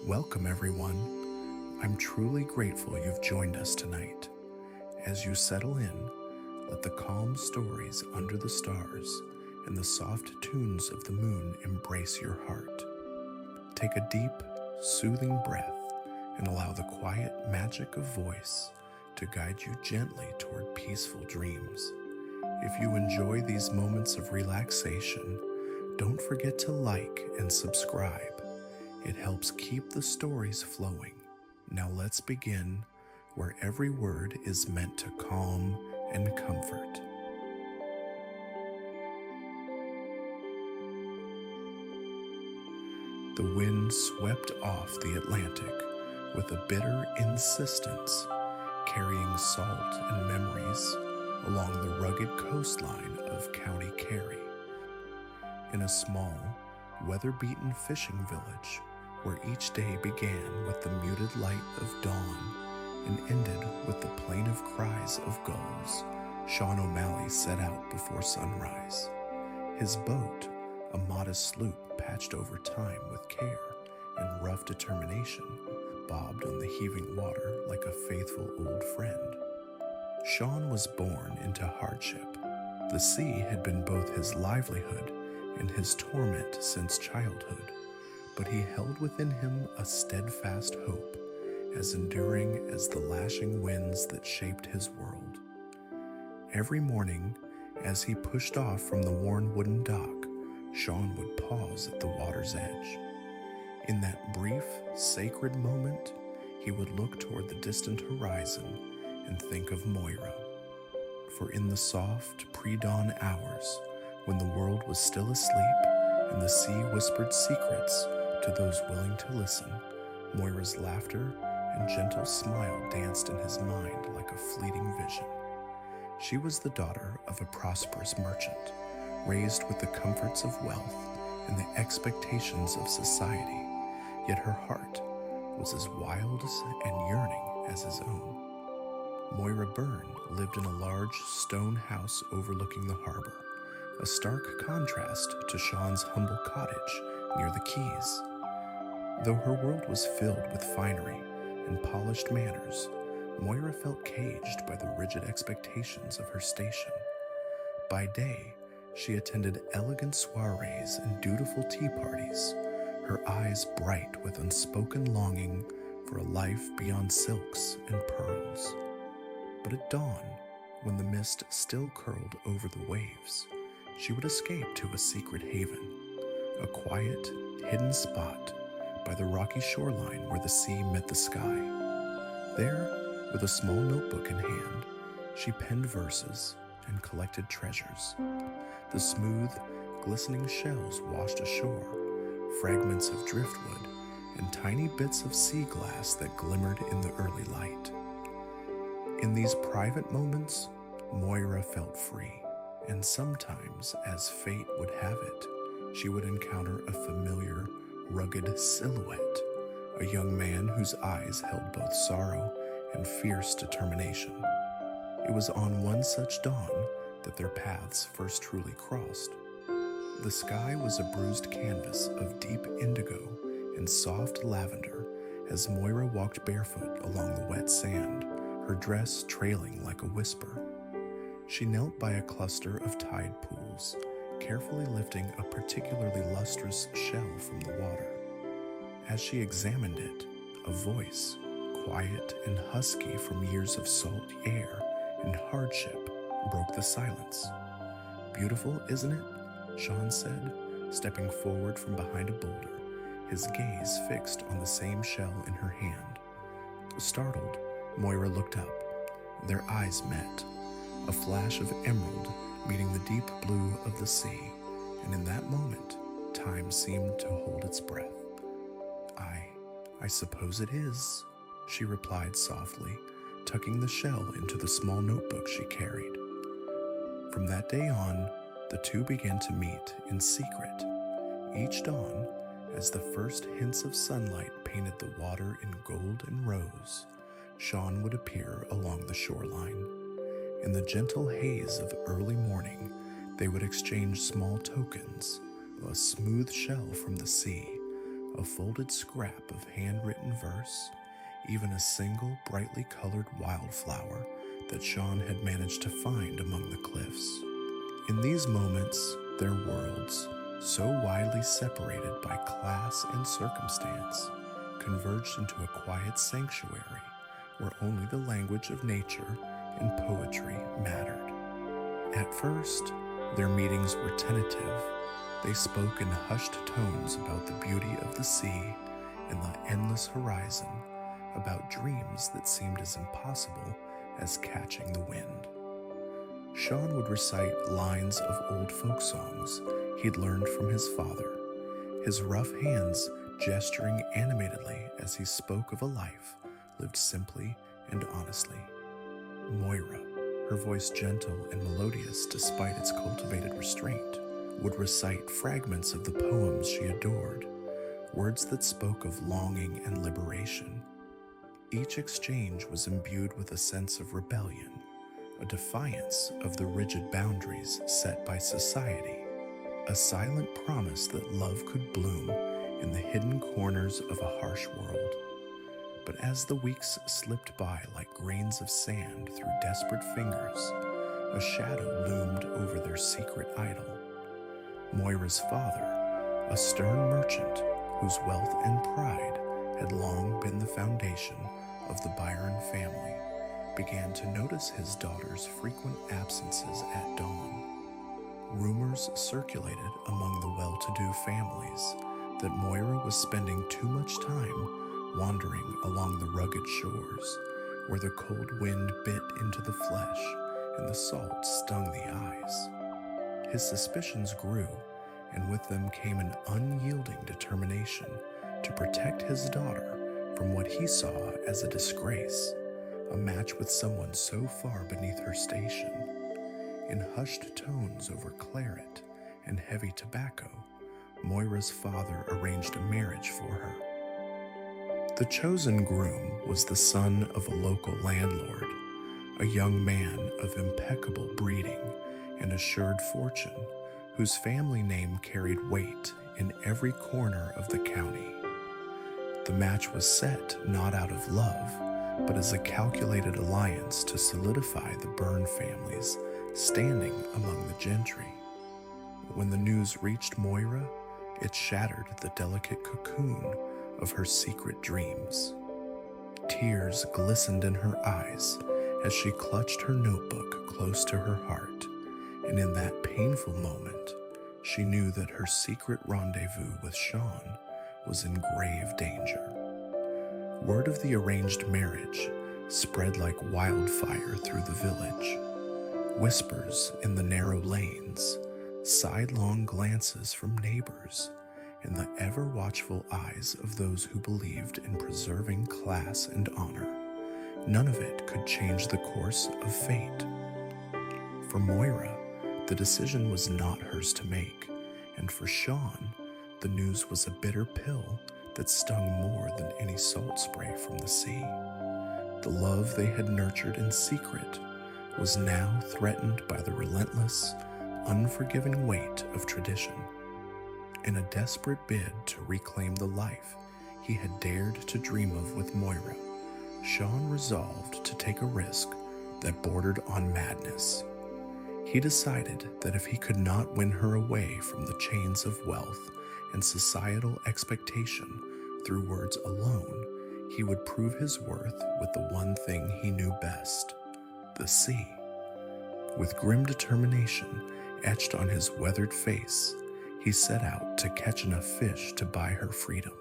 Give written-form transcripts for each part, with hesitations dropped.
Welcome, everyone. I'm truly grateful you've joined us tonight. As you settle in, let the calm stories under the stars and the soft tunes of the moon embrace your heart. Take a deep, soothing breath and allow the quiet magic of voice to guide you gently toward peaceful dreams. If you enjoy these moments of relaxation, don't forget to like and subscribe. It helps keep the stories flowing. Now let's begin, where every word is meant to calm and comfort. The wind swept off the Atlantic with a bitter insistence, carrying salt and memories along the rugged coastline of County Kerry. In a small, weather-beaten fishing village, where each day began with the muted light of dawn and ended with the plaintive cries of gulls, Sean O'Malley set out before sunrise. His boat, a modest sloop patched over time with care and rough determination, bobbed on the heaving water like a faithful old friend. Sean was born into hardship. The sea had been both his livelihood and his torment since childhood, but he held within him a steadfast hope, as enduring as the lashing winds that shaped his world. Every morning, as he pushed off from the worn wooden dock, Sean would pause at the water's edge. In that brief, sacred moment, he would look toward the distant horizon and think of Moira. For in the soft, pre-dawn hours, when the world was still asleep and the sea whispered secrets to those willing to listen, Moira's laughter and gentle smile danced in his mind like a fleeting vision. She was the daughter of a prosperous merchant, raised with the comforts of wealth and the expectations of society, yet her heart was as wild and yearning as his own. Moira Byrne lived in a large stone house overlooking the harbor, a stark contrast to Sean's humble cottage near the quays. Though her world was filled with finery and polished manners, Moira felt caged by the rigid expectations of her station. By day, she attended elegant soirees and dutiful tea parties, her eyes bright with unspoken longing for a life beyond silks and pearls. But at dawn, when the mist still curled over the waves, she would escape to a secret haven, a quiet, hidden spot by the rocky shoreline where the sea met the sky. There, with a small notebook in hand, she penned verses and collected treasures. The smooth, glistening shells washed ashore, fragments of driftwood, and tiny bits of sea glass that glimmered in the early light. In these private moments, Moira felt free, and sometimes, as fate would have it, she would encounter a familiar, rugged silhouette, a young man whose eyes held both sorrow and fierce determination. It was on one such dawn that their paths first truly crossed. The sky was a bruised canvas of deep indigo and soft lavender as Moira walked barefoot along the wet sand, her dress trailing like a whisper. She knelt by a cluster of tide pools, carefully lifting a particularly lustrous shell from the water. As she examined it, a voice, quiet and husky from years of salt air and hardship, broke the silence. "Beautiful, isn't it?" Sean said, stepping forward from behind a boulder, his gaze fixed on the same shell in her hand. Startled, Moira looked up. Their eyes met, a flash of emerald meeting the deep blue of the sea, and in that moment, time seemed to hold its breath. I suppose it is," she replied softly, tucking the shell into the small notebook she carried. From that day on, the two began to meet in secret. Each dawn, as the first hints of sunlight painted the water in gold and rose, Sean would appear along the shoreline. In the gentle haze of early morning, they would exchange small tokens, a smooth shell from the sea, a folded scrap of handwritten verse, even a single brightly colored wildflower that Sean had managed to find among the cliffs. In these moments, their worlds, so widely separated by class and circumstance, converged into a quiet sanctuary where only the language of nature and poetry mattered. At first, their meetings were tentative. They spoke in hushed tones about the beauty of the sea and the endless horizon, about dreams that seemed as impossible as catching the wind. Sean would recite lines of old folk songs he'd learned from his father, his rough hands gesturing animatedly as he spoke of a life lived simply and honestly. Moira, her voice gentle and melodious despite its cultivated restraint, would recite fragments of the poems she adored, words that spoke of longing and liberation. Each exchange was imbued with a sense of rebellion, a defiance of the rigid boundaries set by society, a silent promise that love could bloom in the hidden corners of a harsh world. But as the weeks slipped by like grains of sand through desperate fingers, a shadow loomed over their secret idol. Moira's father, a stern merchant whose wealth and pride had long been the foundation of the Byron family, began to notice his daughter's frequent absences at dawn. Rumors circulated among the well-to-do families that Moira was spending too much time wandering along the rugged shores, where the cold wind bit into the flesh and the salt stung the eyes. His suspicions grew, and with them came an unyielding determination to protect his daughter from what he saw as a disgrace, a match with someone so far beneath her station. In hushed tones over claret and heavy tobacco, Moira's father arranged a marriage for her. The chosen groom was the son of a local landlord, a young man of impeccable breeding and assured fortune, whose family name carried weight in every corner of the county. The match was set not out of love, but as a calculated alliance to solidify the Byrne family's standing among the gentry. When the news reached Moira, it shattered the delicate cocoon of her secret dreams. Tears glistened in her eyes as she clutched her notebook close to her heart, and in that painful moment, she knew that her secret rendezvous with Sean was in grave danger. Word of the arranged marriage spread like wildfire through the village. Whispers in the narrow lanes, sidelong glances from neighbors, and the ever-watchful eyes of those who believed in preserving class and honor. None of it could change the course of fate. For Moira, the decision was not hers to make, and for Sean, the news was a bitter pill that stung more than any salt spray from the sea. The love they had nurtured in secret was now threatened by the relentless, unforgiving weight of tradition. In a desperate bid to reclaim the life he had dared to dream of with Moira, Sean resolved to take a risk that bordered on madness. He decided that if he could not win her away from the chains of wealth and societal expectation through words alone, he would prove his worth with the one thing he knew best, the sea. With grim determination etched on his weathered face, he set out to catch enough fish to buy her freedom.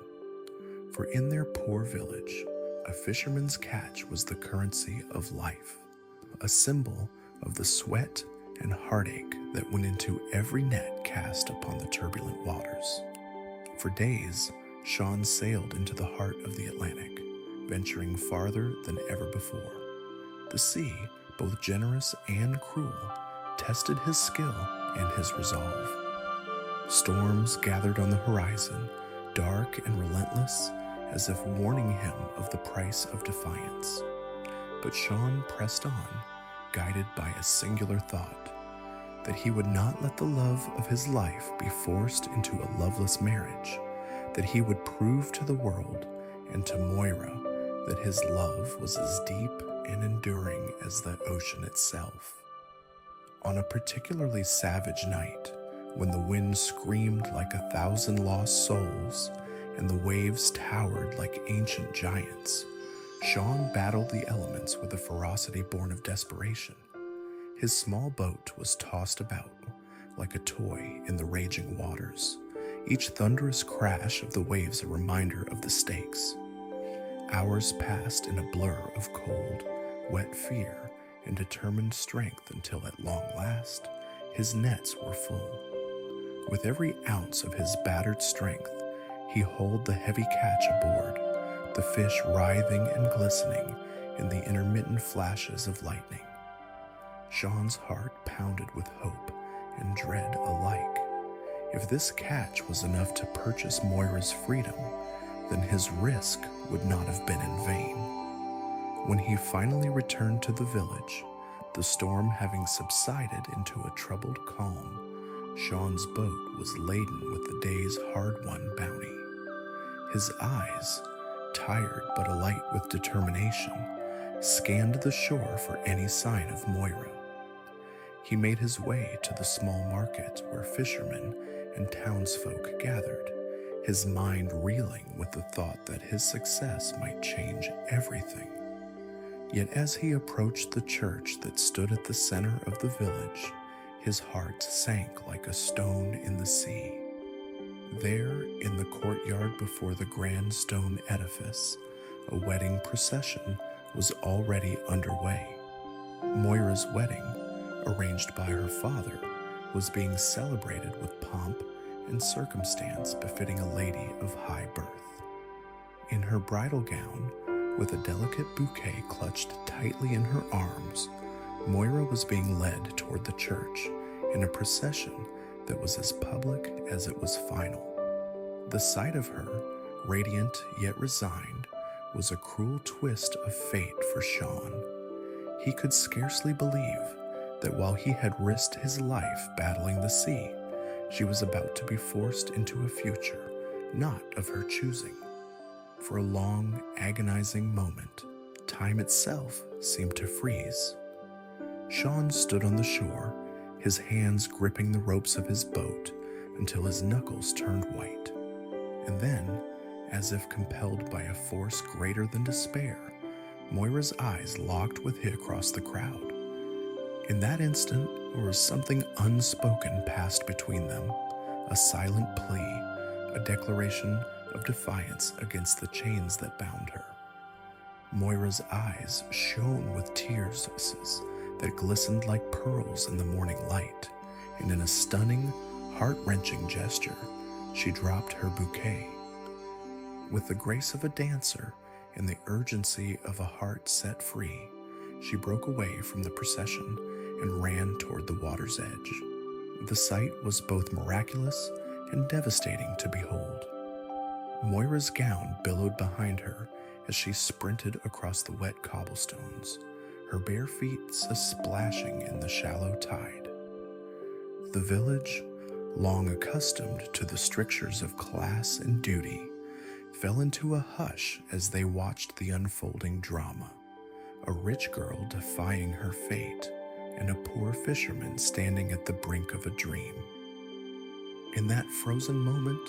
For in their poor village, a fisherman's catch was the currency of life, a symbol of the sweat and heartache that went into every net cast upon the turbulent waters. For days, Sean sailed into the heart of the Atlantic, venturing farther than ever before. The sea, both generous and cruel, tested his skill and his resolve. Storms gathered on the horizon, dark and relentless, as if warning him of the price of defiance. But Sean pressed on, guided by a singular thought, that he would not let the love of his life be forced into a loveless marriage, that he would prove to the world and to Moira that his love was as deep and enduring as the ocean itself. On a particularly savage night, when the wind screamed like 1,000 lost souls and the waves towered like ancient giants, Sean battled the elements with a ferocity born of desperation. His small boat was tossed about like a toy in the raging waters, each thunderous crash of the waves a reminder of the stakes. Hours passed in a blur of cold, wet fear and determined strength until at long last, his nets were full. With every ounce of his battered strength, he hauled the heavy catch aboard, the fish writhing and glistening in the intermittent flashes of lightning. Sean's heart pounded with hope and dread alike. If this catch was enough to purchase Moira's freedom, then his risk would not have been in vain. When he finally returned to the village, the storm having subsided into a troubled calm, Sean's boat was laden with the day's hard-won bounty. His eyes, tired but alight with determination, scanned the shore for any sign of Moira. He made his way to the small market where fishermen and townsfolk gathered, his mind reeling with the thought that his success might change everything. Yet as he approached the church that stood at the center of the village, his heart sank like a stone in the sea. There, in the courtyard before the grand stone edifice, a wedding procession was already underway. Moira's wedding, arranged by her father, was being celebrated with pomp and circumstance befitting a lady of high birth. In her bridal gown, with a delicate bouquet clutched tightly in her arms, Moira was being led toward the church in a procession that was as public as it was final. The sight of her, radiant yet resigned, was a cruel twist of fate for Sean. He could scarcely believe that while he had risked his life battling the sea, she was about to be forced into a future not of her choosing. For a long, agonizing moment, time itself seemed to freeze. Sean stood on the shore, his hands gripping the ropes of his boat until his knuckles turned white. And then, as if compelled by a force greater than despair, Moira's eyes locked with his across the crowd. In that instant, there was something unspoken passed between them, a silent plea, a declaration of defiance against the chains that bound her. Moira's eyes shone with tears that glistened like pearls in the morning light, and in a stunning, heart-wrenching gesture, she dropped her bouquet. With the grace of a dancer and the urgency of a heart set free, she broke away from the procession and ran toward the water's edge. The sight was both miraculous and devastating to behold. Moira's gown billowed behind her as she sprinted across the wet cobblestones, her bare feet splashing in the shallow tide. The village, long accustomed to the strictures of class and duty, fell into a hush as they watched the unfolding drama. A rich girl defying her fate, and a poor fisherman standing at the brink of a dream. In that frozen moment,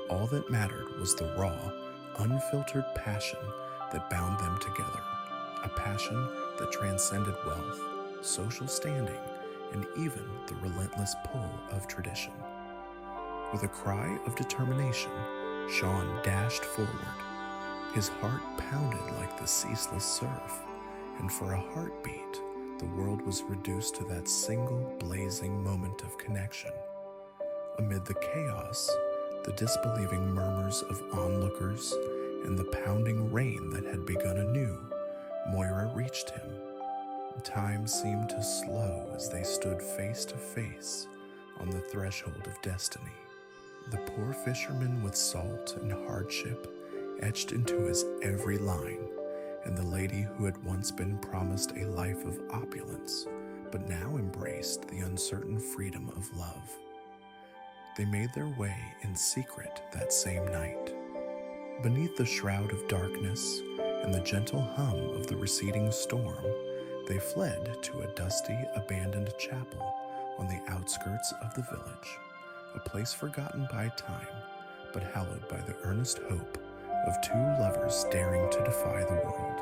all that mattered was the raw, unfiltered passion that bound them together, a passion that transcended wealth, social standing, and even the relentless pull of tradition. With a cry of determination, Sean dashed forward. His heart pounded like the ceaseless surf, and for a heartbeat, the world was reduced to that single blazing moment of connection. Amid the chaos, the disbelieving murmurs of onlookers, and the pounding rain that had begun anew, Moira reached him. Time seemed to slow as they stood face to face on the threshold of destiny. The poor fisherman with salt and hardship etched into his every line, and the lady who had once been promised a life of opulence, but now embraced the uncertain freedom of love. They made their way in secret that same night. Beneath the shroud of darkness and the gentle hum of the receding storm, they fled to a dusty, abandoned chapel on the outskirts of the village, a place forgotten by time, but hallowed by the earnest hope of two lovers daring to defy the world.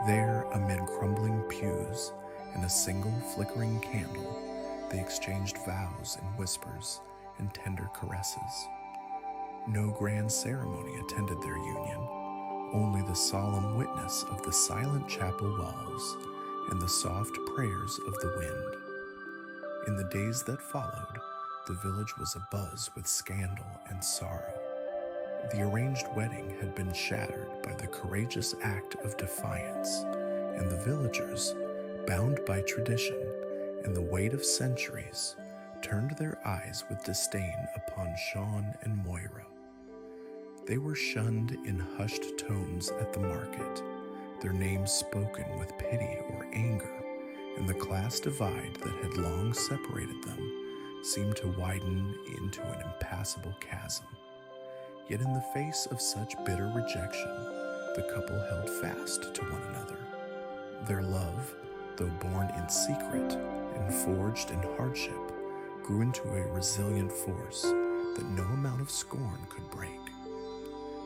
There, amid crumbling pews and a single flickering candle, they exchanged vows in whispers and tender caresses. No grand ceremony attended their union, only the solemn witness of the silent chapel walls and the soft prayers of the wind. In the days that followed, the village was abuzz with scandal and sorrow. The arranged wedding had been shattered by the courageous act of defiance, and the villagers, bound by tradition and the weight of centuries, turned their eyes with disdain upon Sean and Moira. They were shunned in hushed tones at the market, their names spoken with pity or anger, and the class divide that had long separated them seemed to widen into an impassable chasm. Yet in the face of such bitter rejection, the couple held fast to one another. Their love, though born in secret and forged in hardship, grew into a resilient force that no amount of scorn could break.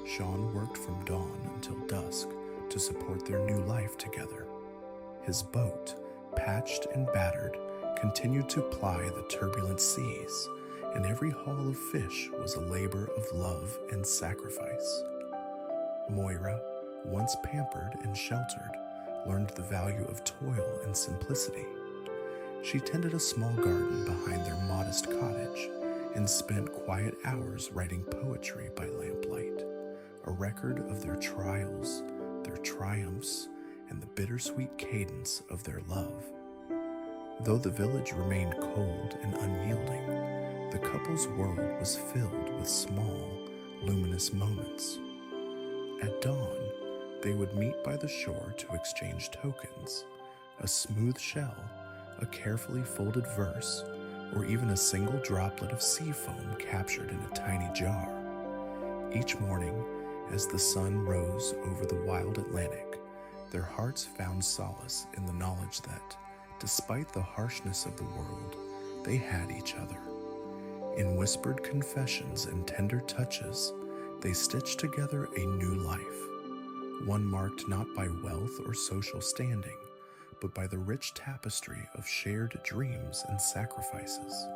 Sean worked from dawn until dusk to support their new life together. His boat, patched and battered, continued to ply the turbulent seas, and every haul of fish was a labor of love and sacrifice. Moira, once pampered and sheltered, learned the value of toil and simplicity. She tended a small garden behind their modest cottage and spent quiet hours writing poetry by lamplight, a record of their trials, their triumphs, and the bittersweet cadence of their love. Though the village remained cold and unyielding, the couple's world was filled with small, luminous moments. At dawn, they would meet by the shore to exchange tokens, a smooth shell, a carefully folded verse, or even a single droplet of sea foam captured in a tiny jar. Each morning, as the sun rose over the wild Atlantic, their hearts found solace in the knowledge that, despite the harshness of the world, they had each other. In whispered confessions and tender touches, they stitched together a new life, one marked not by wealth or social standing, but by the rich tapestry of shared dreams and sacrifices.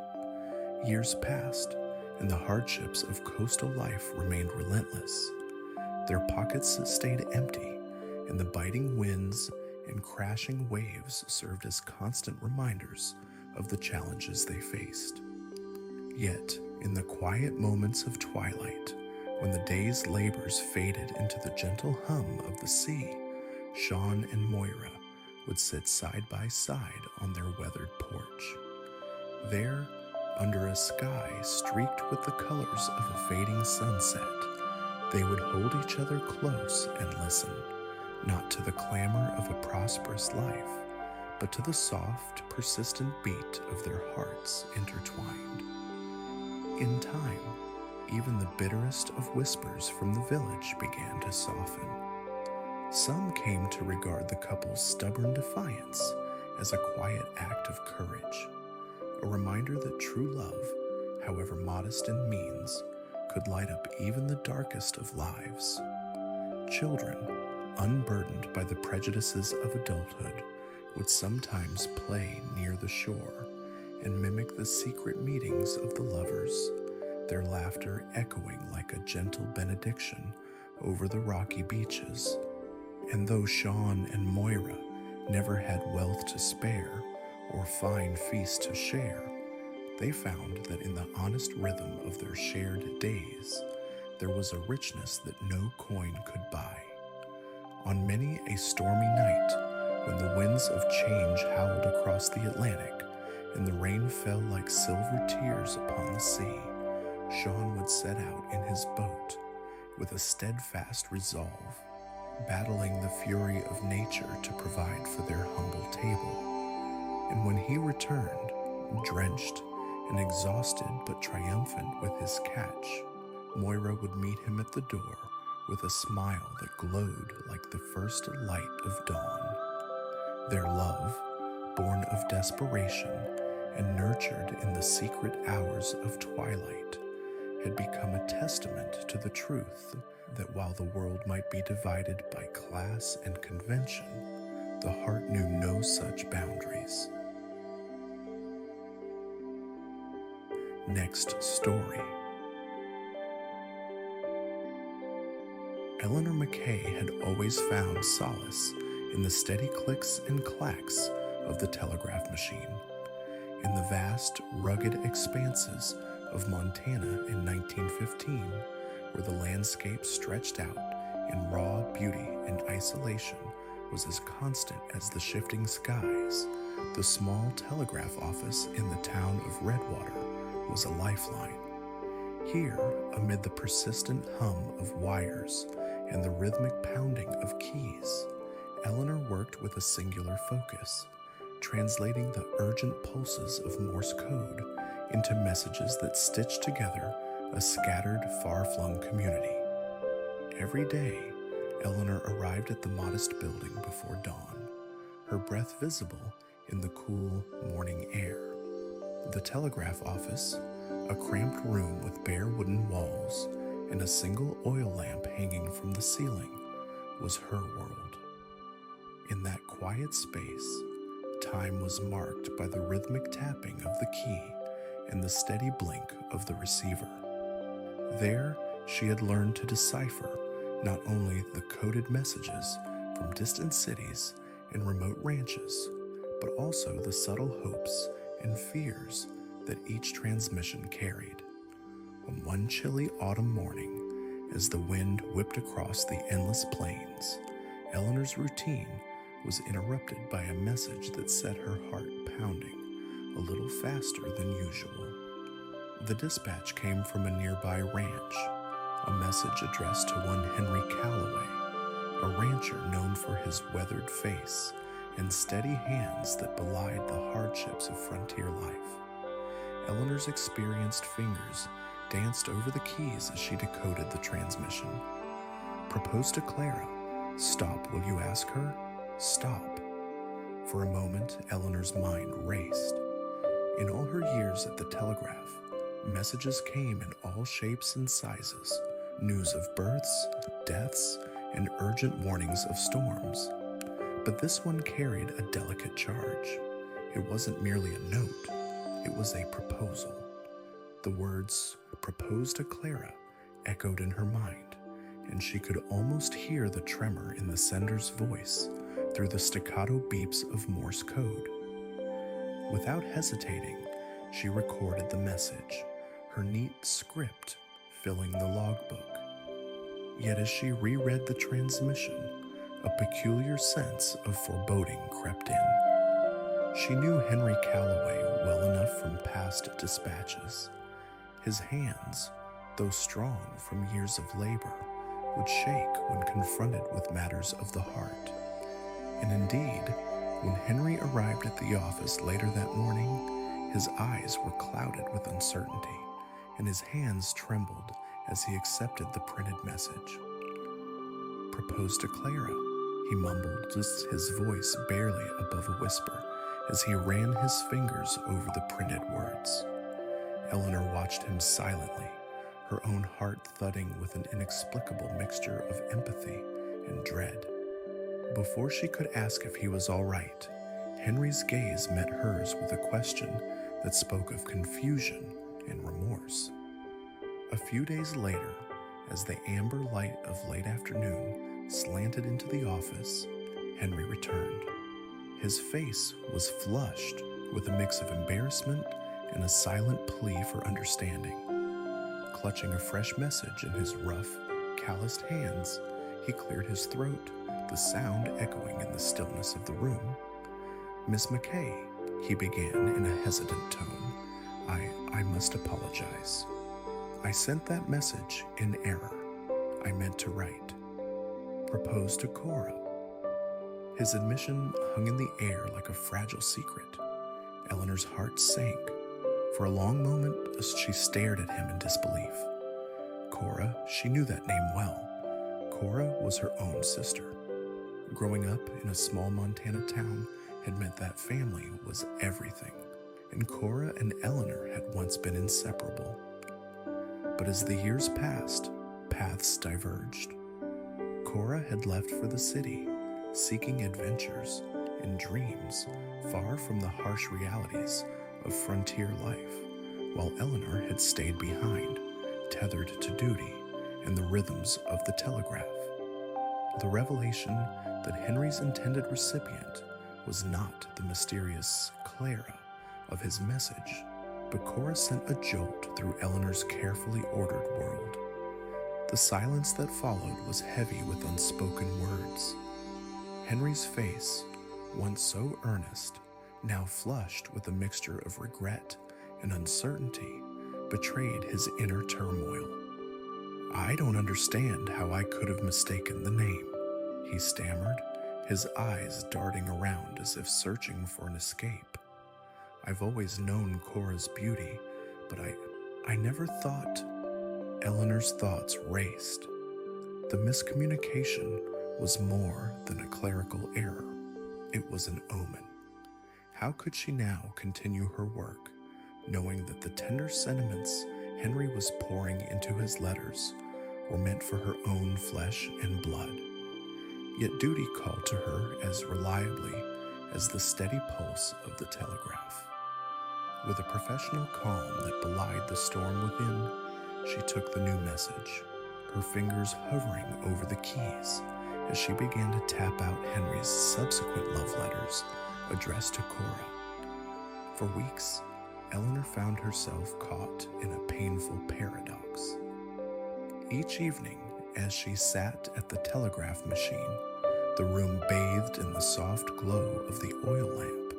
Years passed, and the hardships of coastal life remained relentless. Their pockets stayed empty, and the biting winds and crashing waves served as constant reminders of the challenges they faced. Yet, in the quiet moments of twilight, when the day's labors faded into the gentle hum of the sea, Sean and Moira would sit side by side on their weathered porch. There, under a sky streaked with the colors of a fading sunset, they would hold each other close and listen, not to the clamor of a prosperous life, but to the soft, persistent beat of their hearts intertwined. In time, even the bitterest of whispers from the village began to soften. Some came to regard the couple's stubborn defiance as a quiet act of courage, a reminder that true love, however modest in means, could light up even the darkest of lives. Children, unburdened by the prejudices of adulthood, would sometimes play near the shore and mimic the secret meetings of the lovers, their laughter echoing like a gentle benediction over the rocky beaches. And though Sean and Moira never had wealth to spare or fine feasts to share, they found that in the honest rhythm of their shared days, there was a richness that no coin could buy. On many a stormy night, when the winds of change howled across the Atlantic and the rain fell like silver tears upon the sea, Sean would set out in his boat with a steadfast resolve, battling the fury of nature to provide for their humble table. And when he returned, drenched and exhausted but triumphant with his catch, Moira would meet him at the door with a smile that glowed like the first light of dawn. Their love, born of desperation and nurtured in the secret hours of twilight, had become a testament to the truth that while the world might be divided by class and convention, the heart knew no such boundaries. Next story. Eleanor McKay had always found solace in the steady clicks and clacks of the telegraph machine. In the vast, rugged expanses of Montana in 1915, where the landscape stretched out in raw beauty and isolation was as constant as the shifting skies, the small telegraph office in the town of Redwater was a lifeline. Here, amid the persistent hum of wires and the rhythmic pounding of keys, Eleanor worked with a singular focus, translating the urgent pulses of Morse code into messages that stitched together a scattered, far-flung community. Every day, Eleanor arrived at the modest building before dawn, her breath visible in the cool morning air. The telegraph office, a cramped room with bare wooden walls and a single oil lamp hanging from the ceiling, was her world. In that quiet space, time was marked by the rhythmic tapping of the key and the steady blink of the receiver. There, she had learned to decipher not only the coded messages from distant cities and remote ranches, but also the subtle hopes and fears that each transmission carried. On one chilly autumn morning, as the wind whipped across the endless plains, Eleanor's routine was interrupted by a message that set her heart pounding a little faster than usual. The dispatch came from a nearby ranch, a message addressed to one Henry Calloway, a rancher known for his weathered face and steady hands that belied the hardships of frontier life. Eleanor's experienced fingers danced over the keys as she decoded the transmission. Propose to Clara. Stop, will you ask her? Stop. For a moment, Eleanor's mind raced. In all her years at the telegraph, messages came in all shapes and sizes, news of births, deaths, and urgent warnings of storms. But this one carried a delicate charge. It wasn't merely a note, it was a proposal. The words, propose to Clara, echoed in her mind, and she could almost hear the tremor in the sender's voice through the staccato beeps of Morse code. Without hesitating, she recorded the message, her neat script filling the logbook. Yet as she reread the transmission, a peculiar sense of foreboding crept in. She knew Henry Calloway well enough from past dispatches. His hands, though strong from years of labor, would shake when confronted with matters of the heart. And indeed, when Henry arrived at the office later that morning, his eyes were clouded with uncertainty, and his hands trembled as he accepted the printed message. Propose to Clara, he mumbled, just his voice barely above a whisper, as he ran his fingers over the printed words. Eleanor watched him silently, her own heart thudding with an inexplicable mixture of empathy and dread. Before she could ask if he was all right, Henry's gaze met hers with a question that spoke of confusion and remorse. A few days later, as the amber light of late afternoon slanted into the office, Henry returned. His face was flushed with a mix of embarrassment and a silent plea for understanding. Clutching a fresh message in his rough, calloused hands, he cleared his throat, the sound echoing in the stillness of the room. Miss McKay, he began in a hesitant tone, I must apologize. I sent that message in error. I meant to write, propose to Cora. His admission hung in the air like a fragile secret. Eleanor's heart sank, For a long moment, she stared at him in disbelief. Cora, she knew that name well. Cora was her own sister. Growing up in a small Montana town had meant that family was everything, and Cora and Eleanor had once been inseparable. But as the years passed, paths diverged. Cora had left for the city, seeking adventures and dreams far from the harsh realities of frontier life, while Eleanor had stayed behind, tethered to duty and the rhythms of the telegraph. The revelation that Henry's intended recipient was not the mysterious Clara of his message, but Cora sent a jolt through Eleanor's carefully ordered world. The silence that followed was heavy with unspoken words. Henry's face, once so earnest, now flushed with a mixture of regret and uncertainty, betrayed his inner turmoil. "I don't understand how I could have mistaken the name," he stammered, his eyes darting around as if searching for an escape. "I've always known Cora's beauty, but I never thought..." Eleanor's thoughts raced. The miscommunication was more than a clerical error. It was an omen. How could she now continue her work, knowing that the tender sentiments Henry was pouring into his letters were meant for her own flesh and blood? Yet duty called to her as reliably as the steady pulse of the telegraph. With a professional calm that belied the storm within, she took the new message, her fingers hovering over the keys as she began to tap out Henry's subsequent love letters addressed to Cora. For weeks, Eleanor found herself caught in a painful paradox. Each evening, as she sat at the telegraph machine, the room bathed in the soft glow of the oil lamp,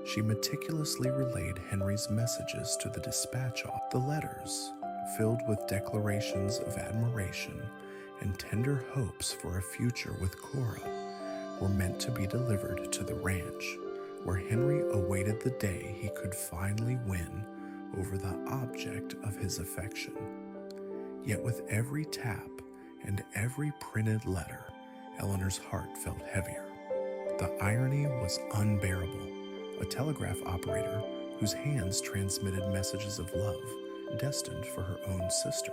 she meticulously relayed Henry's messages to the dispatch office. The letters, filled with declarations of admiration and tender hopes for a future with Cora, were meant to be delivered to the ranch, where Henry awaited the day he could finally win over the object of his affection. Yet with every tap and every printed letter, Eleanor's heart felt heavier. The irony was unbearable. A telegraph operator whose hands transmitted messages of love destined for her own sister.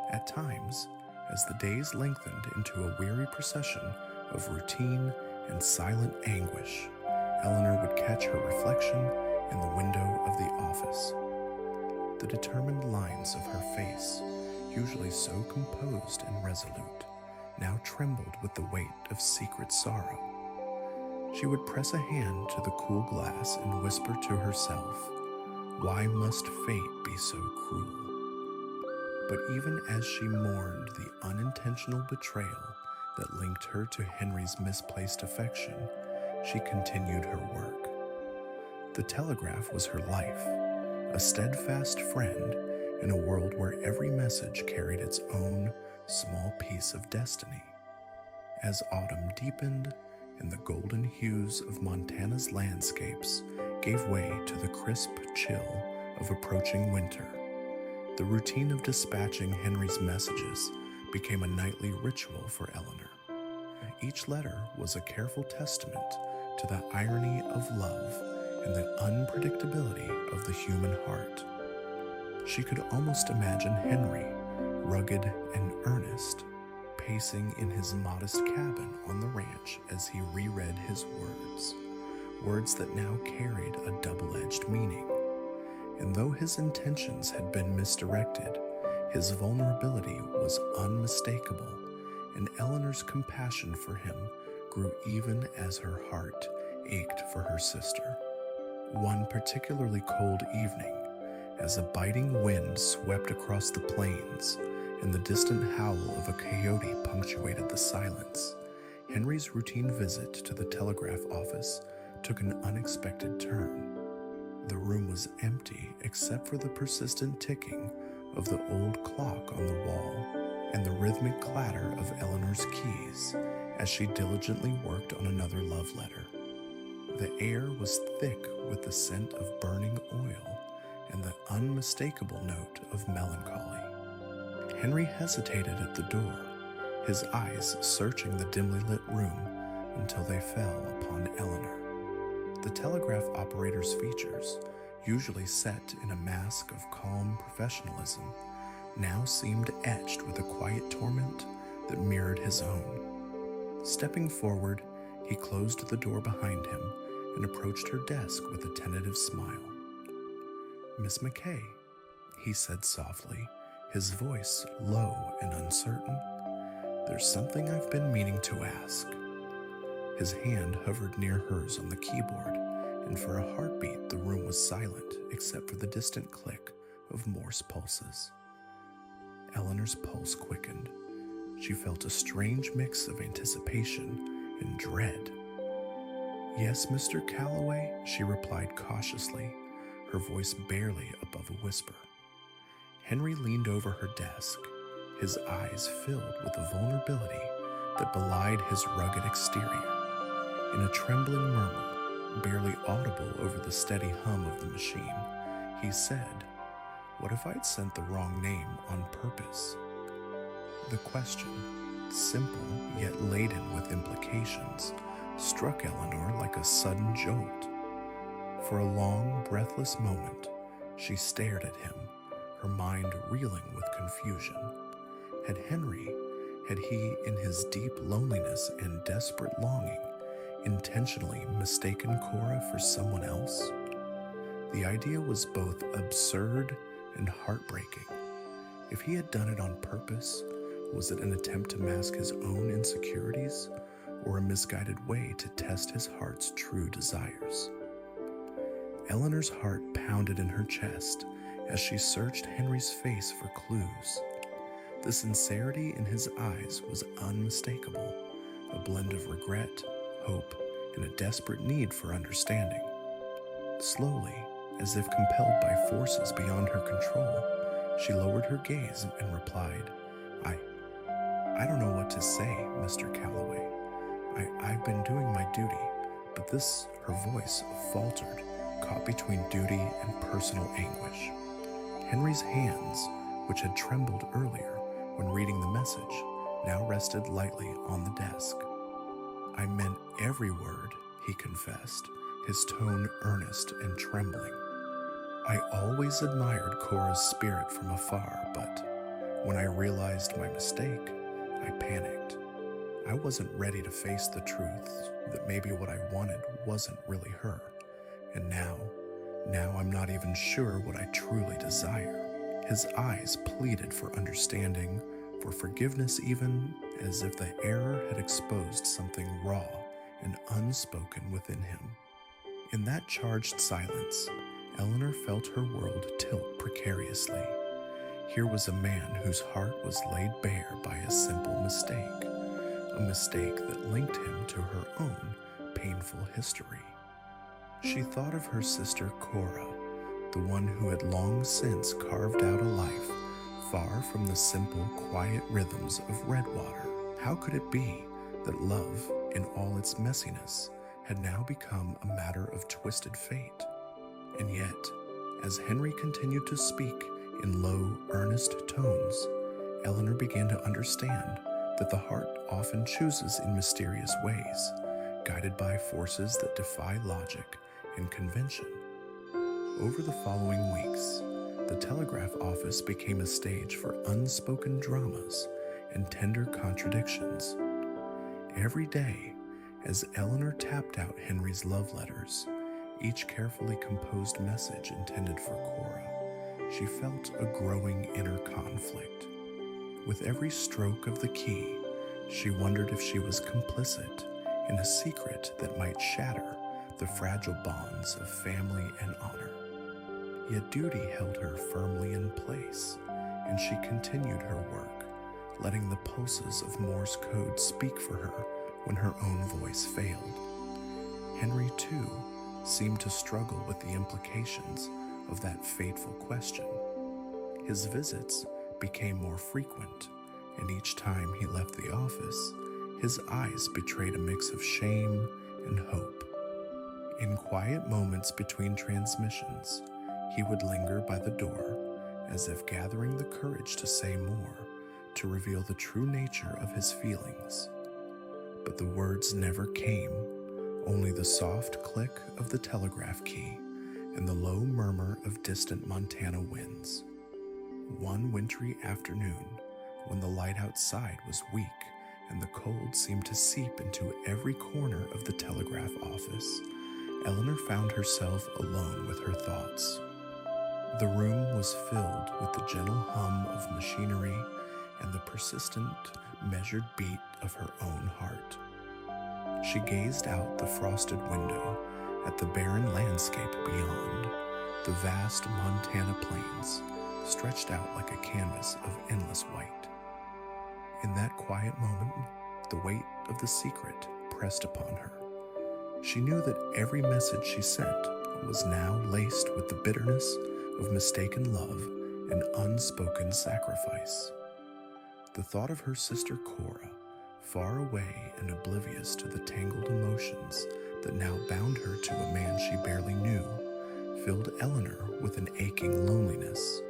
At times, as the days lengthened into a weary procession of routine and silent anguish, Eleanor would catch her reflection in the window of the office. The determined lines of her face, usually so composed and resolute, now trembled with the weight of secret sorrow. She would press a hand to the cool glass and whisper to herself, "Why must fate be so cruel?" But even as she mourned the unintentional betrayal that linked her to Henry's misplaced affection, she continued her work. The telegraph was her life, a steadfast friend in a world where every message carried its own small piece of destiny. As autumn deepened and the golden hues of Montana's landscapes gave way to the crisp chill of approaching winter, the routine of dispatching Henry's messages became a nightly ritual for Eleanor. Each letter was a careful testament to the irony of love and the unpredictability of the human heart. She could almost imagine Henry, rugged and earnest, pacing in his modest cabin on the ranch as he reread his words that now carried a double-edged meaning. And though his intentions had been misdirected, his vulnerability was unmistakable, and Eleanor's compassion for him grew even as her heart ached for her sister. One particularly cold evening, as a biting wind swept across the plains and the distant howl of a coyote punctuated the silence, Henry's routine visit to the telegraph office took an unexpected turn. The room was empty except for the persistent ticking of the old clock on the wall and the rhythmic clatter of Eleanor's keys as she diligently worked on another love letter. The air was thick with the scent of burning oil, and the unmistakable note of melancholy. Henry hesitated at the door, his eyes searching the dimly lit room until they fell upon Eleanor. The telegraph operator's features, usually set in a mask of calm professionalism, now seemed etched with a quiet torment that mirrored his own. Stepping forward, he closed the door behind him and approached her desk with a tentative smile. "Miss McKay," he said softly, his voice low and uncertain, "there's something I've been meaning to ask." His hand hovered near hers on the keyboard, and for a heartbeat the room was silent except for the distant click of Morse pulses. Eleanor's pulse quickened. She felt a strange mix of anticipation and dread. "Yes, Mr. Calloway," she replied cautiously, her voice barely above a whisper. Henry leaned over her desk, his eyes filled with a vulnerability that belied his rugged exterior. In a trembling murmur, barely audible over the steady hum of the machine, he said, "What if I'd sent the wrong name on purpose?" The question, simple yet laden with implications, struck Eleanor like a sudden jolt. For a long, breathless moment, she stared at him, her mind reeling with confusion. Had he, in his deep loneliness and desperate longing, intentionally mistaken Cora for someone else? The idea was both absurd and heartbreaking. If he had done it on purpose, was it an attempt to mask his own insecurities, or a misguided way to test his heart's true desires? Eleanor's heart pounded in her chest as she searched Henry's face for clues. The sincerity in his eyes was unmistakable, a blend of regret, hope, and a desperate need for understanding. Slowly, as if compelled by forces beyond her control, she lowered her gaze and replied, I don't know what to say, Mr. Calloway. I've been doing my duty, but this," her voice faltered, caught between duty and personal anguish. Henry's hands, which had trembled earlier when reading the message, now rested lightly on the desk. "I meant every word," he confessed, his tone earnest and trembling. "I always admired Cora's spirit from afar, but when I realized my mistake, I panicked. I wasn't ready to face the truth that maybe what I wanted wasn't really her. And now I'm not even sure what I truly desire." His eyes pleaded for understanding, for forgiveness even, as if the error had exposed something raw and unspoken within him. In that charged silence, Eleanor felt her world tilt precariously. Here was a man whose heart was laid bare by a simple mistake, a mistake that linked him to her own painful history. She thought of her sister Cora, the one who had long since carved out a life far from the simple, quiet rhythms of Redwater. How could it be that love, in all its messiness, had now become a matter of twisted fate? And yet, as Henry continued to speak in low, earnest tones, Eleanor began to understand that the heart often chooses in mysterious ways, guided by forces that defy logic and convention. Over the following weeks, the telegraph office became a stage for unspoken dramas and tender contradictions. Every day, as Eleanor tapped out Henry's love letters, each carefully composed message intended for Cora, she felt a growing inner conflict. With every stroke of the key, she wondered if she was complicit in a secret that might shatter the fragile bonds of family and honor. Yet duty held her firmly in place, and she continued her work, letting the pulses of Morse code speak for her when her own voice failed. Henry, too, seemed to struggle with the implications of that fateful question. His visits became more frequent, and each time he left the office, his eyes betrayed a mix of shame and hope. In quiet moments between transmissions, He would linger by the door, as if gathering the courage to say more, to reveal the true nature of his feelings. But the words never came, only the soft click of the telegraph key and the low murmur of distant Montana winds. One wintry afternoon, when the light outside was weak and the cold seemed to seep into every corner of the telegraph office, Eleanor found herself alone with her thoughts. The room was filled with the gentle hum of machinery and the persistent, measured beat of her own heart. She gazed out the frosted window at the barren landscape beyond, the vast Montana plains stretched out like a canvas of endless white. In that quiet moment, the weight of the secret pressed upon her. She knew that every message she sent was now laced with the bitterness of mistaken love and unspoken sacrifice. The thought of her sister Cora, far away and oblivious to the tangled emotions that now bound her to a man she barely knew, filled Eleanor with an aching loneliness.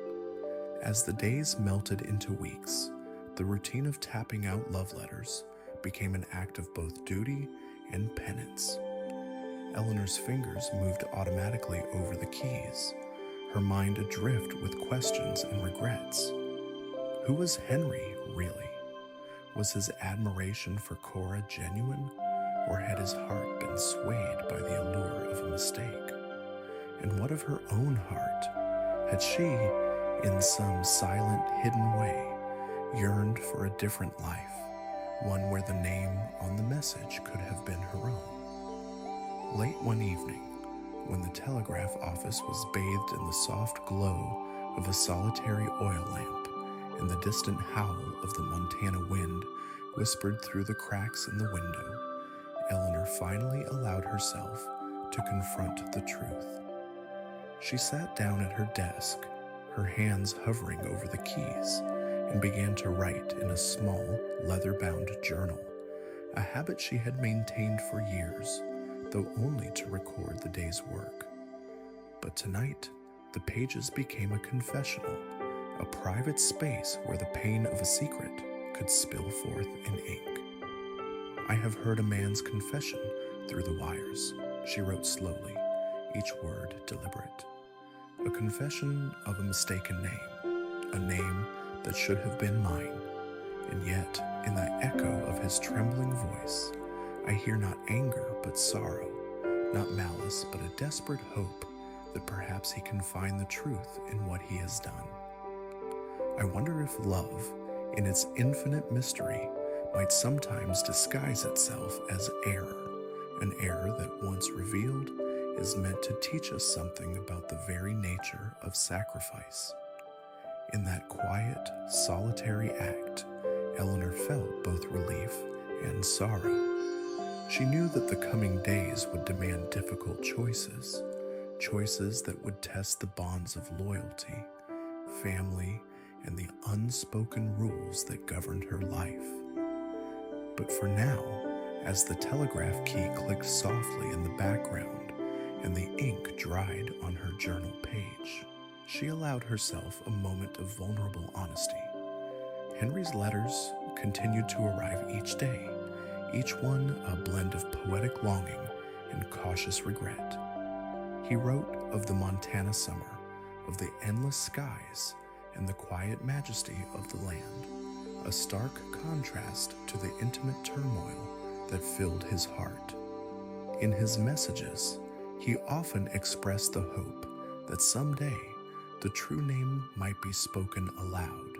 As the days melted into weeks, the routine of tapping out love letters became an act of both duty and penance. Eleanor's fingers moved automatically over the keys, her mind adrift with questions and regrets. Who was Henry, really? Was his admiration for Cora genuine, or had his heart been swayed by the allure of a mistake? And what of her own heart? Had she, in some silent, hidden way, yearned for a different life, one where the name on the message could have been her own? Late one evening, when the telegraph office was bathed in the soft glow of a solitary oil lamp, and the distant howl of the Montana wind whispered through the cracks in the window, Eleanor finally allowed herself to confront the truth. She sat down at her desk, her hands hovering over the keys, and began to write in a small, leather-bound journal, a habit she had maintained for years, though only to record the day's work. But tonight, the pages became a confessional, a private space where the pain of a secret could spill forth in ink. I have heard a man's confession through the wires, she wrote slowly, each word deliberate. A confession of a mistaken name, a name that should have been mine, and yet, in the echo of his trembling voice, I hear not anger but sorrow, not malice but a desperate hope that perhaps he can find the truth in what he has done. I wonder if love, in its infinite mystery, might sometimes disguise itself as error, an error that, once revealed, is meant to teach us something about the very nature of sacrifice. In that quiet, solitary act, Eleanor felt both relief and sorrow. She knew that the coming days would demand difficult choices, choices that would test the bonds of loyalty, family, and the unspoken rules that governed her life. But for now, as the telegraph key clicked softly in the background and the ink dried on her journal page, she allowed herself a moment of vulnerable honesty. Henry's letters continued to arrive each day, each one a blend of poetic longing and cautious regret. He wrote of the Montana summer, of the endless skies, and the quiet majesty of the land, a stark contrast to the intimate turmoil that filled his heart. In his messages, he often expressed the hope that someday the true name might be spoken aloud,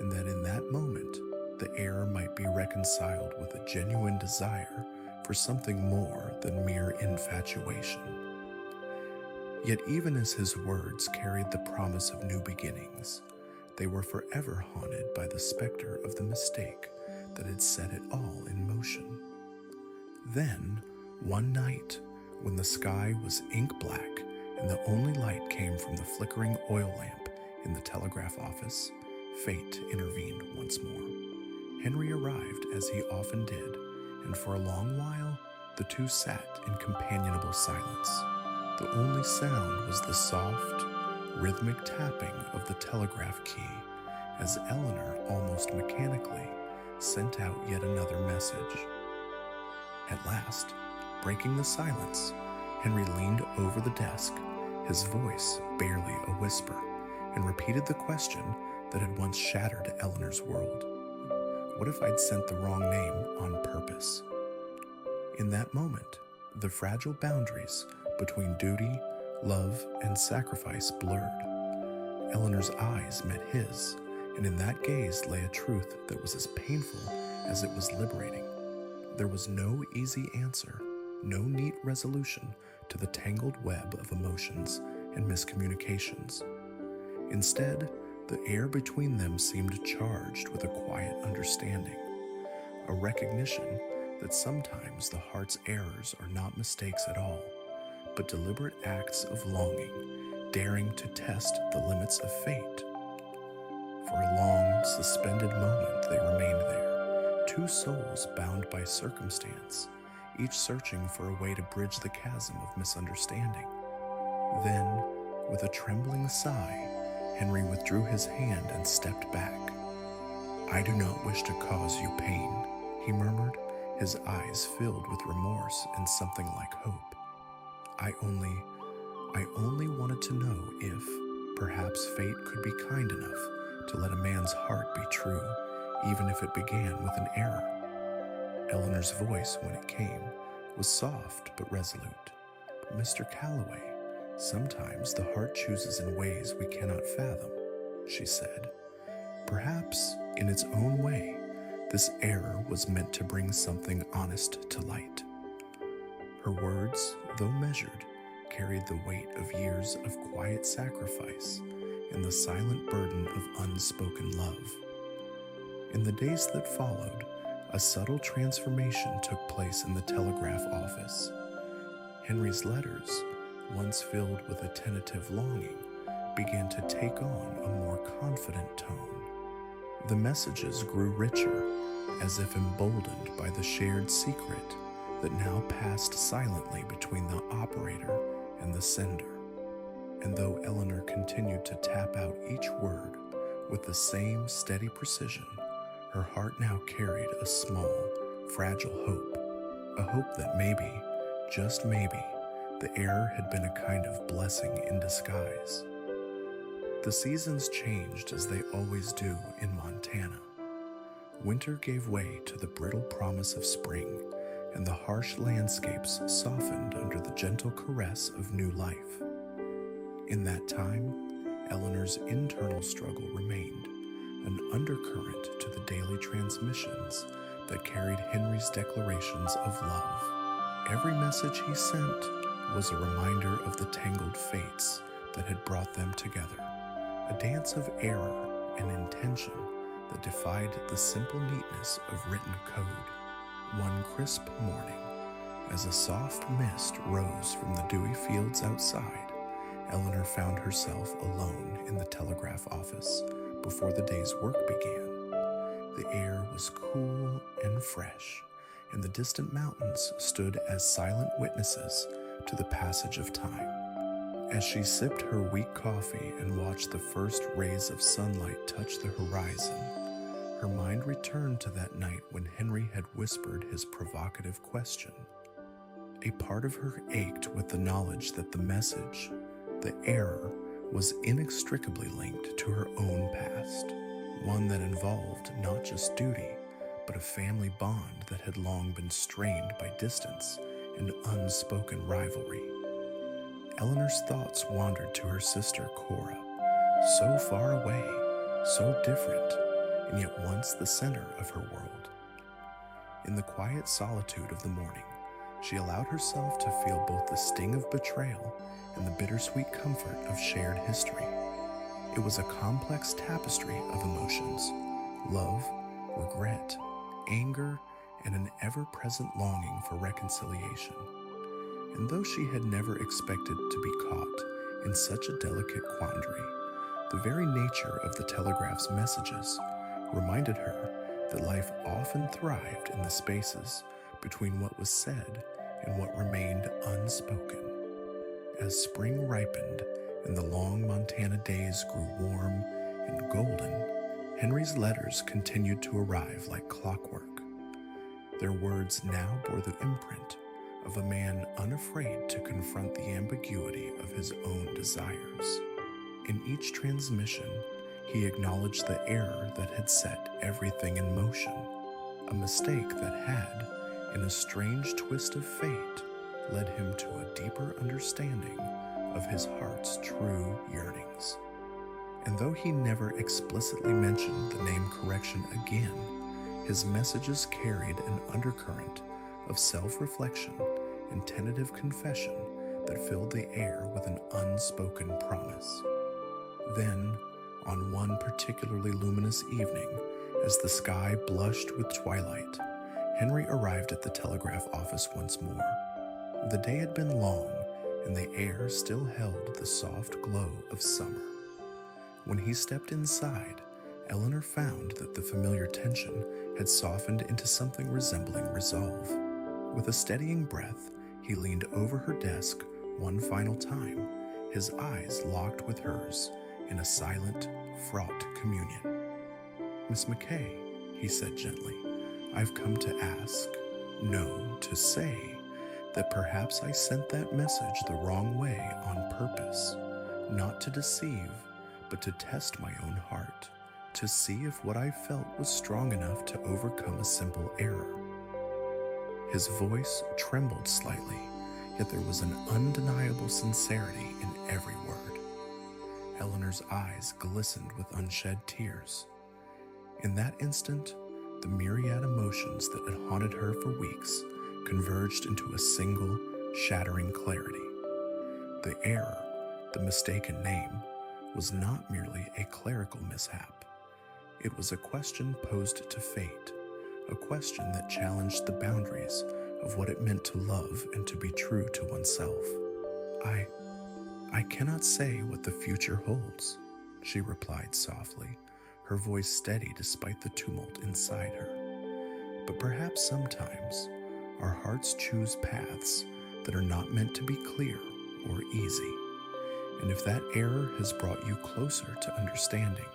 and that in that moment the error might be reconciled with a genuine desire for something more than mere infatuation. Yet even as his words carried the promise of new beginnings, they were forever haunted by the specter of the mistake that had set it all in motion. Then, one night, when the sky was ink black and the only light came from the flickering oil lamp in the telegraph office, fate intervened once more. Henry arrived as he often did, and for a long while, the two sat in companionable silence. The only sound was the soft, rhythmic tapping of the telegraph key as Eleanor almost mechanically sent out yet another message. At last, breaking the silence, Henry leaned over the desk, his voice barely a whisper, and repeated the question that had once shattered Eleanor's world. What if I'd sent the wrong name on purpose? In that moment, the fragile boundaries between duty, love, and sacrifice blurred. Eleanor's eyes met his, and in that gaze lay a truth that was as painful as it was liberating. There was no easy answer, no neat resolution to the tangled web of emotions and miscommunications. Instead, the air between them seemed charged with a quiet understanding, a recognition that sometimes the heart's errors are not mistakes at all, but deliberate acts of longing, daring to test the limits of fate. For a long, suspended moment they remained there, two souls bound by circumstance, each searching for a way to bridge the chasm of misunderstanding. Then, with a trembling sigh, Henry withdrew his hand and stepped back. "I do not wish to cause you pain," he murmured, his eyes filled with remorse and something like hope. I only wanted to know if, perhaps fate could be kind enough to let a man's heart be true, even if it began with an error." Eleanor's voice, when it came, was soft but resolute. "Mr. Calloway, sometimes the heart chooses in ways we cannot fathom," she said. "Perhaps, in its own way, this error was meant to bring something honest to light." Her words, though measured, carried the weight of years of quiet sacrifice and the silent burden of unspoken love. In the days that followed, a subtle transformation took place in the telegraph office. Henry's letters, once filled with a tentative longing, began to take on a more confident tone. The messages grew richer, as if emboldened by the shared secret that now passed silently between the operator and the sender. And though Eleanor continued to tap out each word with the same steady precision, her heart now carried a small, fragile hope, a hope that maybe, just maybe, the error had been a kind of blessing in disguise. The seasons changed as they always do in Montana. Winter gave way to the brittle promise of spring, and the harsh landscapes softened under the gentle caress of new life. In that time, Eleanor's internal struggle remained, an undercurrent to the daily transmissions that carried Henry's declarations of love. Every message he sent was a reminder of the tangled fates that had brought them together, a dance of error and intention that defied the simple neatness of written code. One crisp morning, as a soft mist rose from the dewy fields outside, Eleanor found herself alone in the telegraph office before the day's work began. The air was cool and fresh, and the distant mountains stood as silent witnesses to the passage of time. As she sipped her weak coffee and watched the first rays of sunlight touch the horizon, her mind returned to that night when Henry had whispered his provocative question. A part of her ached with the knowledge that the message, the error, was inextricably linked to her own past, one that involved not just duty, but a family bond that had long been strained by distance and unspoken rivalry. Eleanor's thoughts wandered to her sister Cora, so far away, so different, and yet once the center of her world. In the quiet solitude of the morning, she allowed herself to feel both the sting of betrayal and the bittersweet comfort of shared history. It was a complex tapestry of emotions: love, regret, anger, and an ever-present longing for reconciliation. And though she had never expected to be caught in such a delicate quandary, the very nature of the telegraph's messages reminded her that life often thrived in the spaces between what was said and what remained unspoken. As spring ripened and the long Montana days grew warm and golden, Henry's letters continued to arrive like clockwork. Their words now bore the imprint of a man unafraid to confront the ambiguity of his own desires. In each transmission, he acknowledged the error that had set everything in motion, a mistake that had, in a strange twist of fate, led him to a deeper understanding of his heart's true yearnings. And though he never explicitly mentioned the name correction again, his messages carried an undercurrent of self-reflection and tentative confession that filled the air with an unspoken promise. Then, on one particularly luminous evening, as the sky blushed with twilight, Henry arrived at the telegraph office once more. The day had been long, and the air still held the soft glow of summer. When he stepped inside, Eleanor found that the familiar tension had softened into something resembling resolve. With a steadying breath, he leaned over her desk one final time, his eyes locked with hers in a silent, fraught communion. "Miss McKay," he said gently, "I've come to ask, no, to say, that perhaps I sent that message the wrong way on purpose, not to deceive, but to test my own heart, to see if what I felt was strong enough to overcome a simple error." His voice trembled slightly, yet there was an undeniable sincerity in every word. Eleanor's eyes glistened with unshed tears. In that instant, the myriad emotions that had haunted her for weeks converged into a single, shattering clarity. The error, the mistaken name, was not merely a clerical mishap. It was a question posed to fate, a question that challenged the boundaries of what it meant to love and to be true to oneself. I cannot say what the future holds," she replied softly, her voice steady despite the tumult inside her. "But perhaps sometimes our hearts choose paths that are not meant to be clear or easy. And if that error has brought you closer to understanding,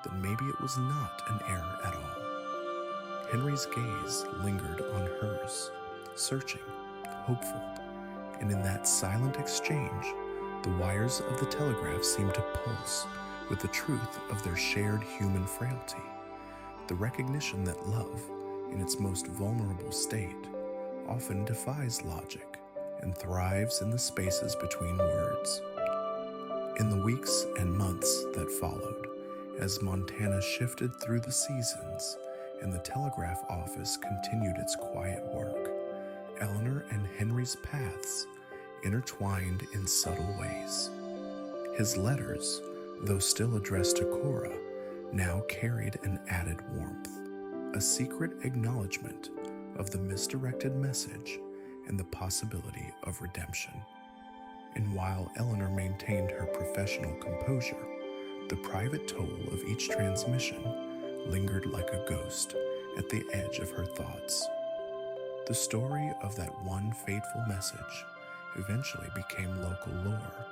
then maybe it was not an error at all." Henry's gaze lingered on hers, searching, hopeful, and in that silent exchange, the wires of the telegraph seemed to pulse with the truth of their shared human frailty, the recognition that love, in its most vulnerable state, often defies logic and thrives in the spaces between words. In the weeks and months that followed, as Montana shifted through the seasons and the telegraph office continued its quiet work, Eleanor and Henry's paths intertwined in subtle ways. His letters, though still addressed to Cora, now carried an added warmth, a secret acknowledgement of the misdirected message and the possibility of redemption. And while Eleanor maintained her professional composure, the private toll of each transmission lingered like a ghost at the edge of her thoughts. The story of that one fateful message eventually became local lore,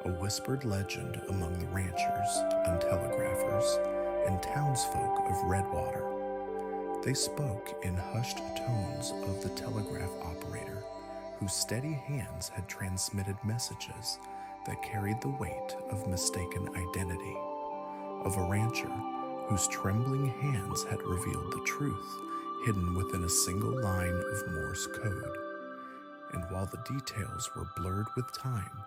a whispered legend among the ranchers and telegraphers and townsfolk of Redwater. They spoke in hushed tones of the telegraph operator whose steady hands had transmitted messages that carried the weight of mistaken identity, of a rancher whose trembling hands had revealed the truth hidden within a single line of Morse code. And while the details were blurred with time,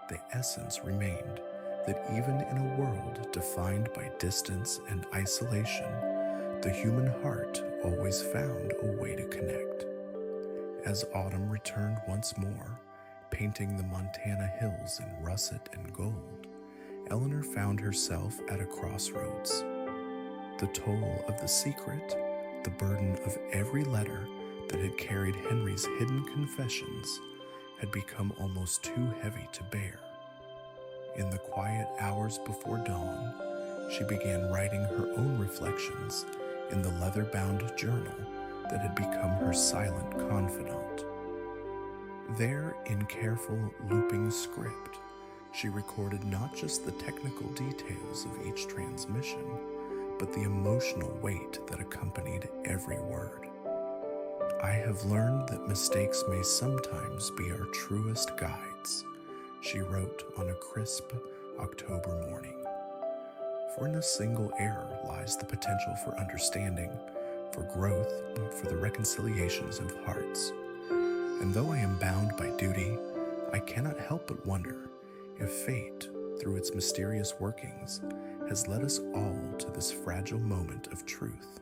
the essence remained that even in a world defined by distance and isolation, the human heart always found a way to connect. As autumn returned once more, painting the Montana hills in russet and gold, Eleanor found herself at a crossroads. The toll of the secret, the burden of every letter that had carried Henry's hidden confessions, had become almost too heavy to bear. In the quiet hours before dawn, she began writing her own reflections in the leather-bound journal that had become her silent confidant. There, in careful, looping script, She recorded not just the technical details of each transmission, but the emotional weight that accompanied every word. "I have learned that mistakes may sometimes be our truest guides," she wrote on a crisp October morning. "For in a single error lies the potential for understanding, for growth, and for the reconciliations of hearts. And though I am bound by duty, I cannot help but wonder if fate, through its mysterious workings, has led us all to this fragile moment of truth."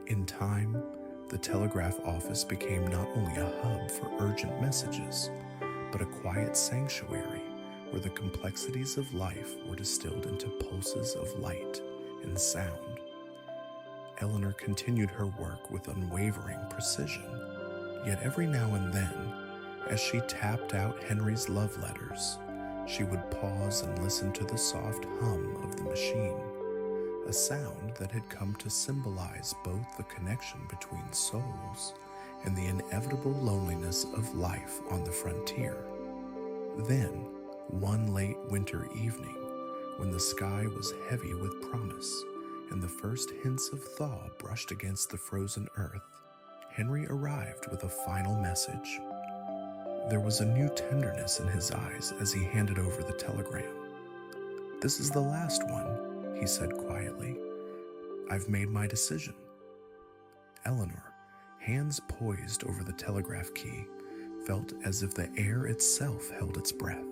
In time, the telegraph office became not only a hub for urgent messages, but a quiet sanctuary where the complexities of life were distilled into pulses of light and sound. Eleanor continued her work with unwavering precision, yet every now and then, as she tapped out Henry's love letters, she would pause and listen to the soft hum of the machine, a sound that had come to symbolize both the connection between souls and the inevitable loneliness of life on the frontier. Then, one late winter evening, when the sky was heavy with promise and the first hints of thaw brushed against the frozen earth, Henry arrived with a final message. There was a new tenderness in his eyes as he handed over the telegram. "This is the last one," he said quietly. "I've made my decision." Eleanor, hands poised over the telegraph key, felt as if the air itself held its breath.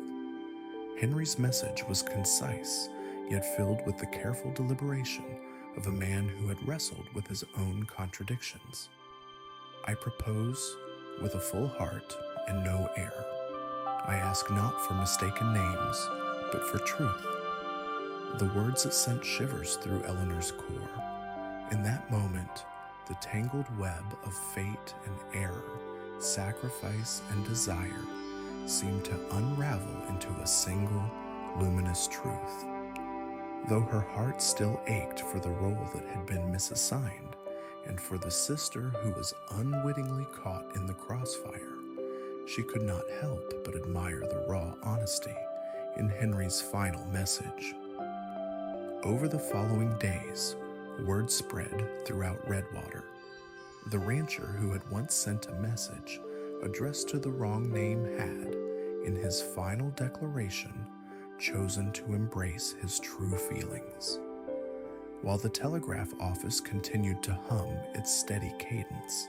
Henry's message was concise, yet filled with the careful deliberation of a man who had wrestled with his own contradictions. "I propose with a full heart and no error. I ask not for mistaken names, but for truth." The words that sent shivers through Eleanor's core. In that moment, the tangled web of fate and error, sacrifice and desire seemed to unravel into a single, luminous truth. Though her heart still ached for the role that had been misassigned, and for the sister who was unwittingly caught in the crossfire, she could not help but admire the raw honesty in Henry's final message. Over the following days, word spread throughout Redwater. The rancher who had once sent a message addressed to the wrong name had, in his final declaration, chosen to embrace his true feelings. While the telegraph office continued to hum its steady cadence,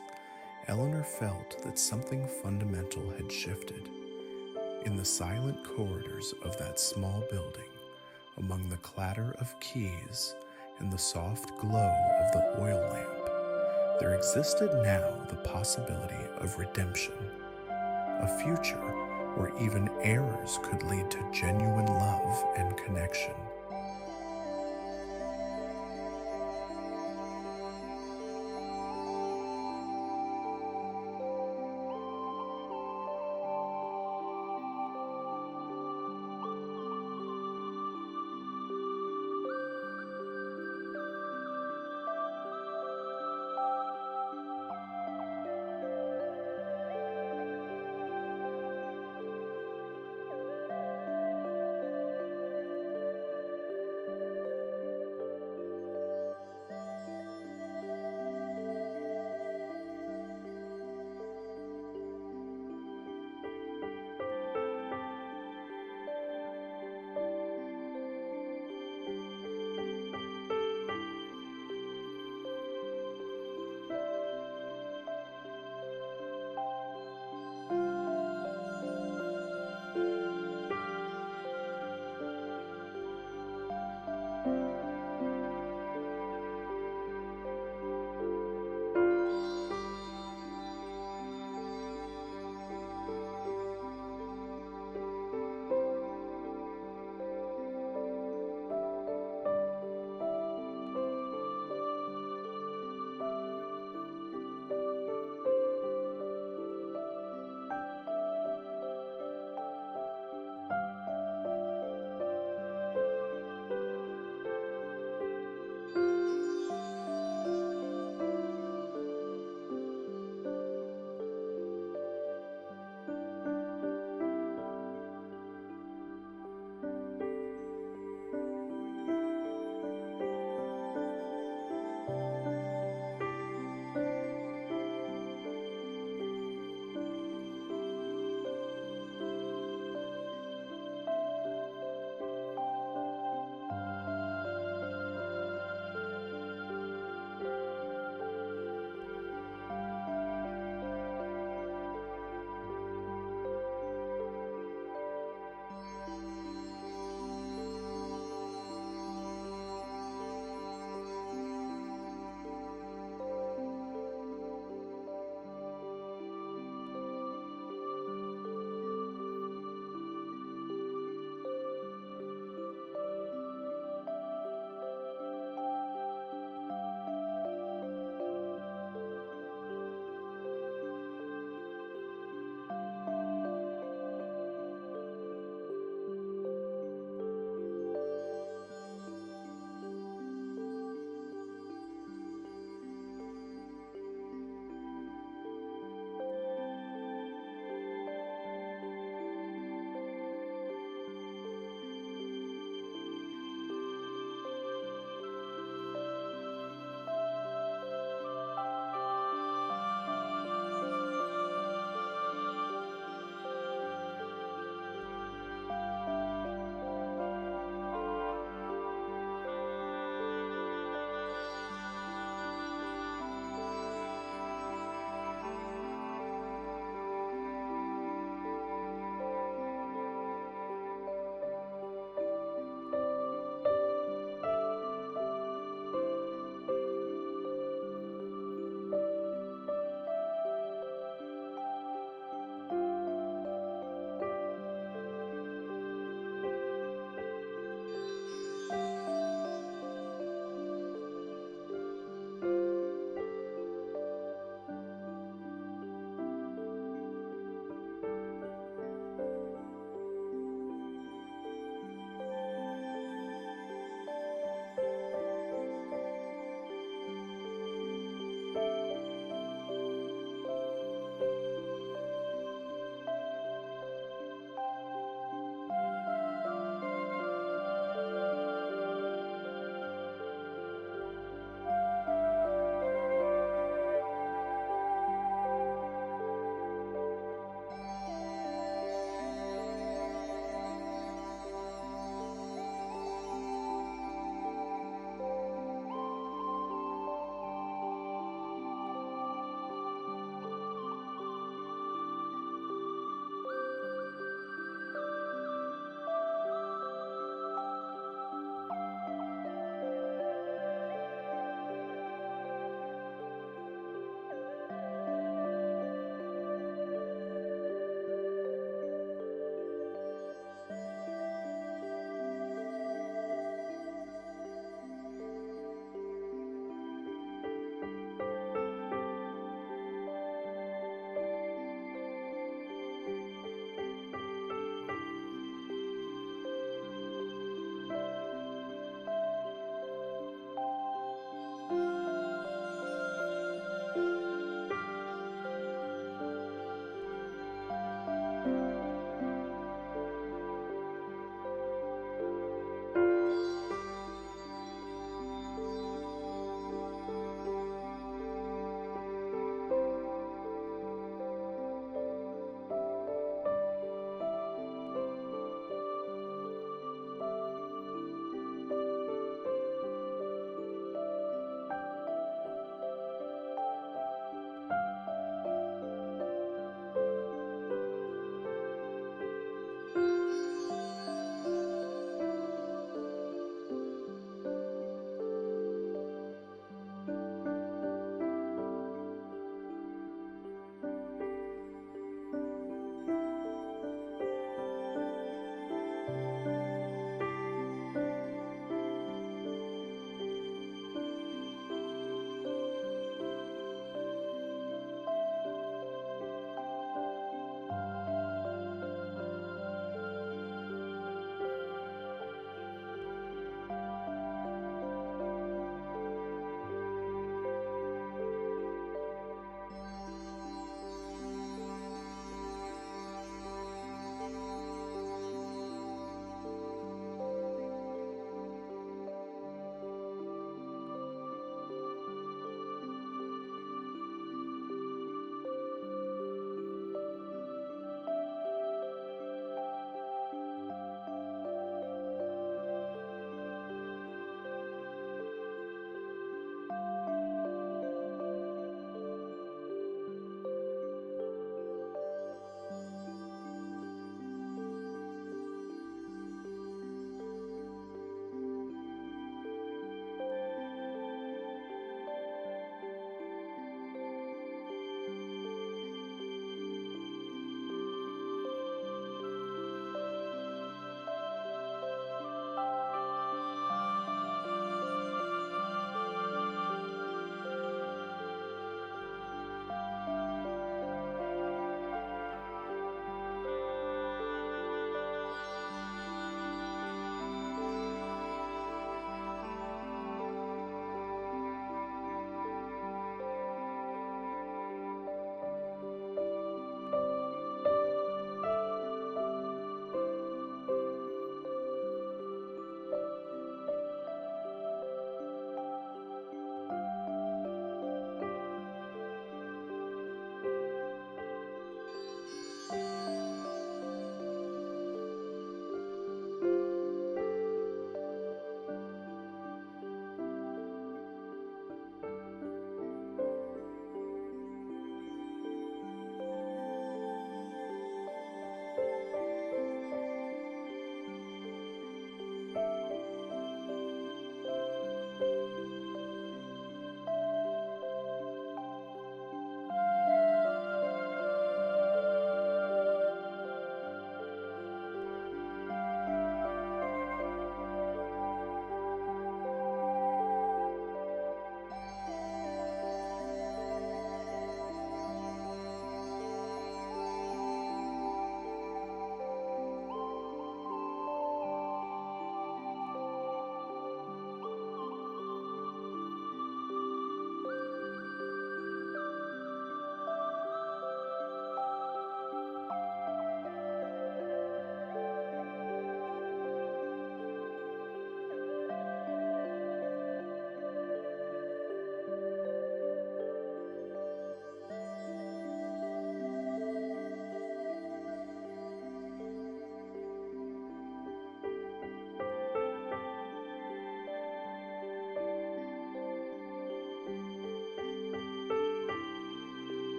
Eleanor felt that something fundamental had shifted. In the silent corridors of that small building, among the clatter of keys and the soft glow of the oil lamp, there existed now the possibility of redemption, a future where even errors could lead to genuine love and connection.